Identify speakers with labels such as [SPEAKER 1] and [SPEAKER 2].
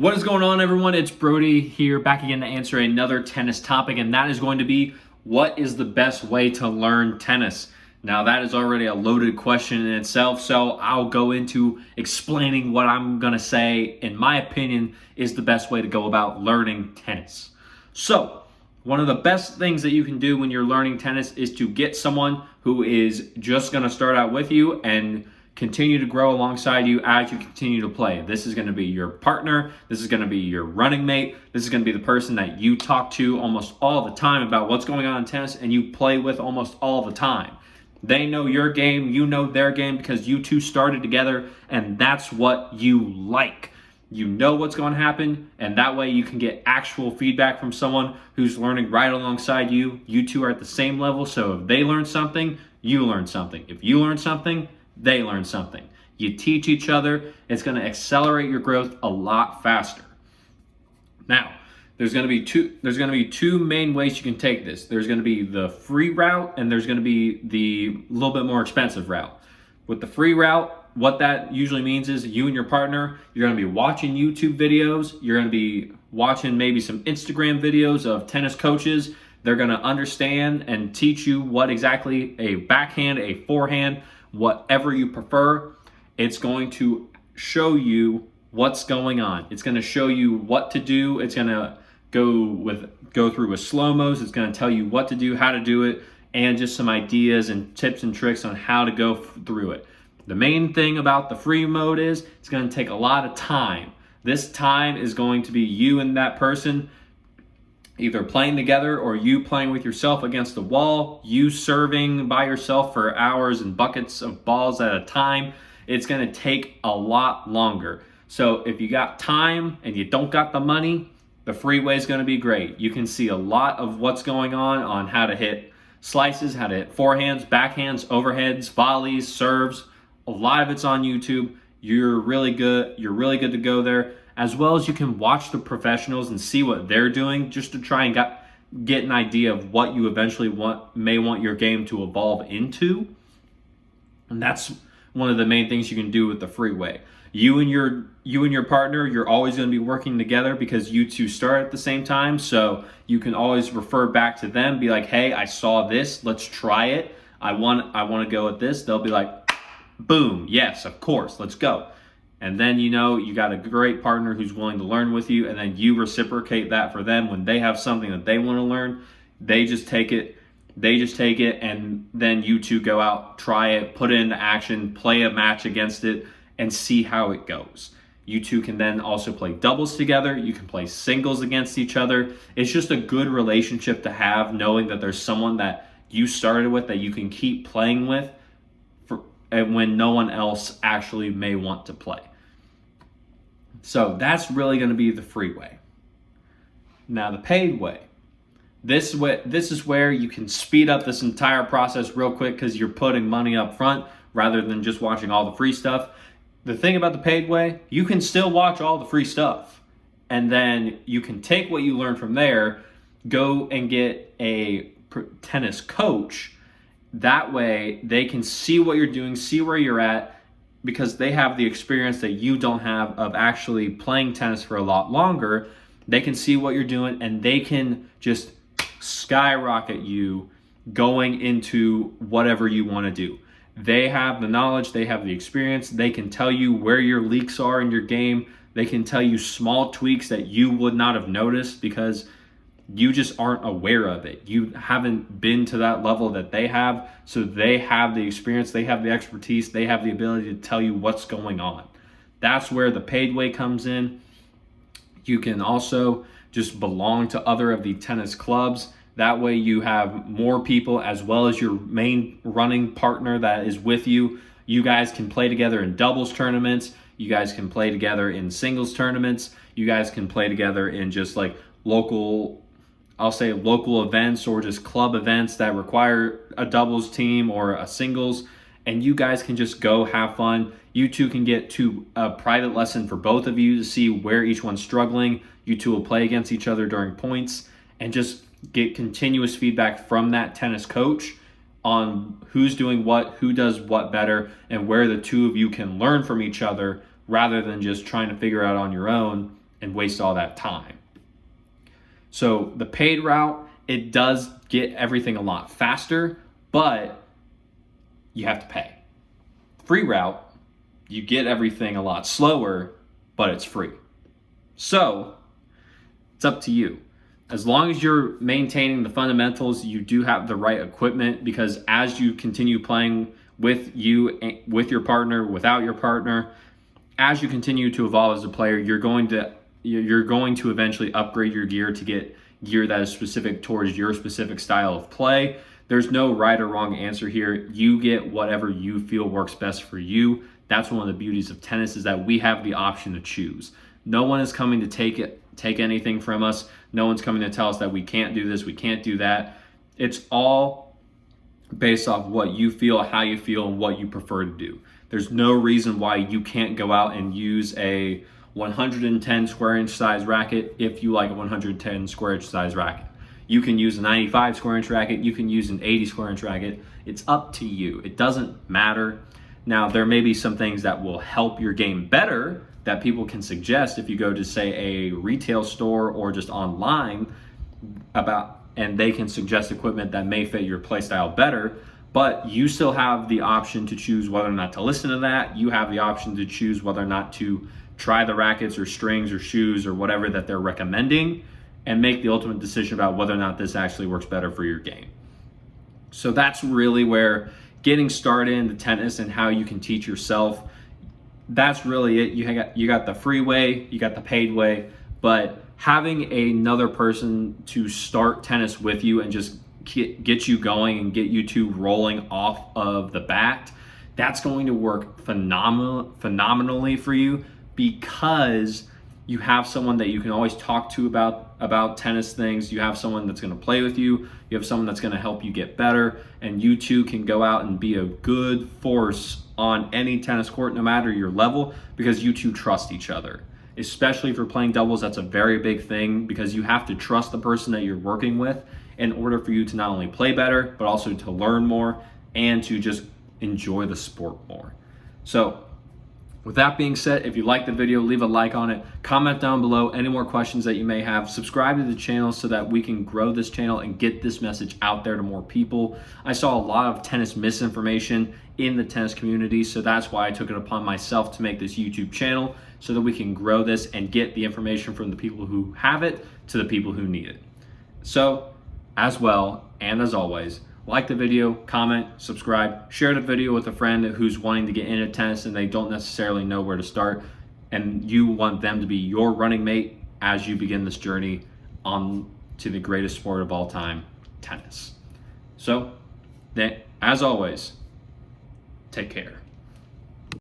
[SPEAKER 1] What is going on, everyone? It's Brody here, back again to answer another tennis topic, and that is going to be, what is the best way to learn tennis? Now, that is already a loaded question in itself, so I'll go into explaining what I'm going to say, in my opinion, is the best way to go about learning tennis. So, one of the best things that you can do when you're learning tennis is to get someone who is just going to start out with you and continue to grow alongside you as you continue to play. This is going to be your partner. This is going to be your running mate. This is going to be the person that you talk to almost all the time about what's going on in tennis and you play with almost all the time. They know your game, you know their game because you two started together, and that's what you like. You know what's going to happen, and that way you can get actual feedback from someone who's learning right alongside you. You two are at the same level, so if they learn something, you learn something. If you learn something, they learn something. You teach each other. It's going to accelerate your growth a lot faster. Now, there's going to be two main ways you can take this. There's going to be the free route, and there's going to be the little bit more expensive route. With the free route, what that usually means is you and your partner, you're going to be watching YouTube videos. You're going to be watching maybe some Instagram videos of tennis coaches. They're going to understand and teach you what exactly a backhand, a forehand, whatever you prefer. It's going to show you what's going on. It's going to show you what to do. It's going to go through with slow-mos. It's going to tell you what to do, how to do it, and just some ideas and tips and tricks on how to go through it. The main thing about the free mode is it's going to take a lot of time. This time is going to be you and that person either playing together or you playing with yourself against the wall, you serving by yourself for hours and buckets of balls at a time. It's going to take a lot longer. So if you got time and you don't got the money, the free way is going to be great. You can see a lot of what's going on how to hit slices, how to hit forehands, backhands, overheads, volleys, serves. A lot of it's on YouTube. You're really good to go there. As well as you can watch the professionals and see what they're doing just to try and get an idea of what you eventually may want your game to evolve into. And that's one of the main things you can do with the free way. You and your partner, you're always going to be working together because you two start at the same time. So you can always refer back to them, be like, hey, I saw this, let's try it. I want to go at this. They'll be like, boom, yes, of course, let's go. And then you got a great partner who's willing to learn with you, and then you reciprocate that for them when they have something that they want to learn. They just take it, and then you two go out, try it, put it into action, play a match against it, and see how it goes. You two can then also play doubles together. You can play singles against each other. It's just a good relationship to have, knowing that there's someone that you started with that you can keep playing with and when no one else actually may want to play. So that's really going to be the free way. Now the paid way. This is where you can speed up this entire process real quick because you're putting money up front rather than just watching all the free stuff. The thing about the paid way, you can still watch all the free stuff. And then you can take what you learn from there, go and get a tennis coach. That way they can see what you're doing, see where you're at, because they have the experience that you don't have of actually playing tennis for a lot longer. They can see what you're doing and they can just skyrocket you going into whatever you want to do. They have the knowledge, they have the experience, they can tell you where your leaks are in your game. They can tell you small tweaks that you would not have noticed because you just aren't aware of it. You haven't been to that level that they have, so they have the experience, they have the expertise, they have the ability to tell you what's going on. That's where the paid way comes in. You can also just belong to other of the tennis clubs. That way you have more people as well as your main running partner that is with you. You guys can play together in doubles tournaments. You guys can play together in singles tournaments. You guys can play together in just like local events or just club events that require a doubles team or a singles, and you guys can just go have fun. You two can get to a private lesson for both of you to see where each one's struggling. You two will play against each other during points and just get continuous feedback from that tennis coach on who's doing what, who does what better, and where the two of you can learn from each other rather than just trying to figure out on your own and waste all that time. So the paid route, it does get everything a lot faster, but you have to pay. Free route, you get everything a lot slower, but it's free. So it's up to you. As long as you're maintaining the fundamentals, you do have the right equipment, because as you continue playing with your partner, without your partner, as you continue to evolve as a player, you're going to eventually upgrade your gear to get gear that is specific towards your specific style of play. There's no right or wrong answer here. You get whatever you feel works best for you. That's one of the beauties of tennis, is that we have the option to choose. No one is coming to take anything from us. No one's coming to tell us that we can't do this, we can't do that. It's all based off what you feel, how you feel, and what you prefer to do. There's no reason why you can't go out and use a 110 square inch size racket if you like a 110 square inch size racket. You can use a 95 square inch racket, you can use an 80 square inch racket. It's up to you. It doesn't matter. Now, there may be some things that will help your game better that people can suggest if you go to, say, a retail store or just online and they can suggest equipment that may fit your play style better, but you still have the option to choose whether or not to listen to that. You have the option to choose whether or not to try the rackets or strings or shoes or whatever that they're recommending, and make the ultimate decision about whether or not this actually works better for your game. So that's really where getting started into tennis and how you can teach yourself, that's really it. You got the free way, you got the paid way, but having another person to start tennis with you and just get you going and get you two rolling off of the bat, that's going to work phenomenally for you, because you have someone that you can always talk to about tennis things. You have someone that's going to play with you. You have someone that's going to help you get better, and you two can go out and be a good force on any tennis court, no matter your level, because you two trust each other. Especially if you're playing doubles, that's a very big thing, because you have to trust the person that you're working with in order for you to not only play better, but also to learn more and to just enjoy the sport more. So with that being said, if you like the video, leave a like on it, comment down below any more questions that you may have, subscribe to the channel so that we can grow this channel and get this message out there to more people. I saw a lot of tennis misinformation in the tennis community, so that's why I took it upon myself to make this YouTube channel, so that we can grow this and get the information from the people who have it to the people who need it. So, as well, and as always, like the video, comment, subscribe, share the video with a friend who's wanting to get into tennis and they don't necessarily know where to start, and you want them to be your running mate as you begin this journey on to the greatest sport of all time, tennis. So, as always, take care.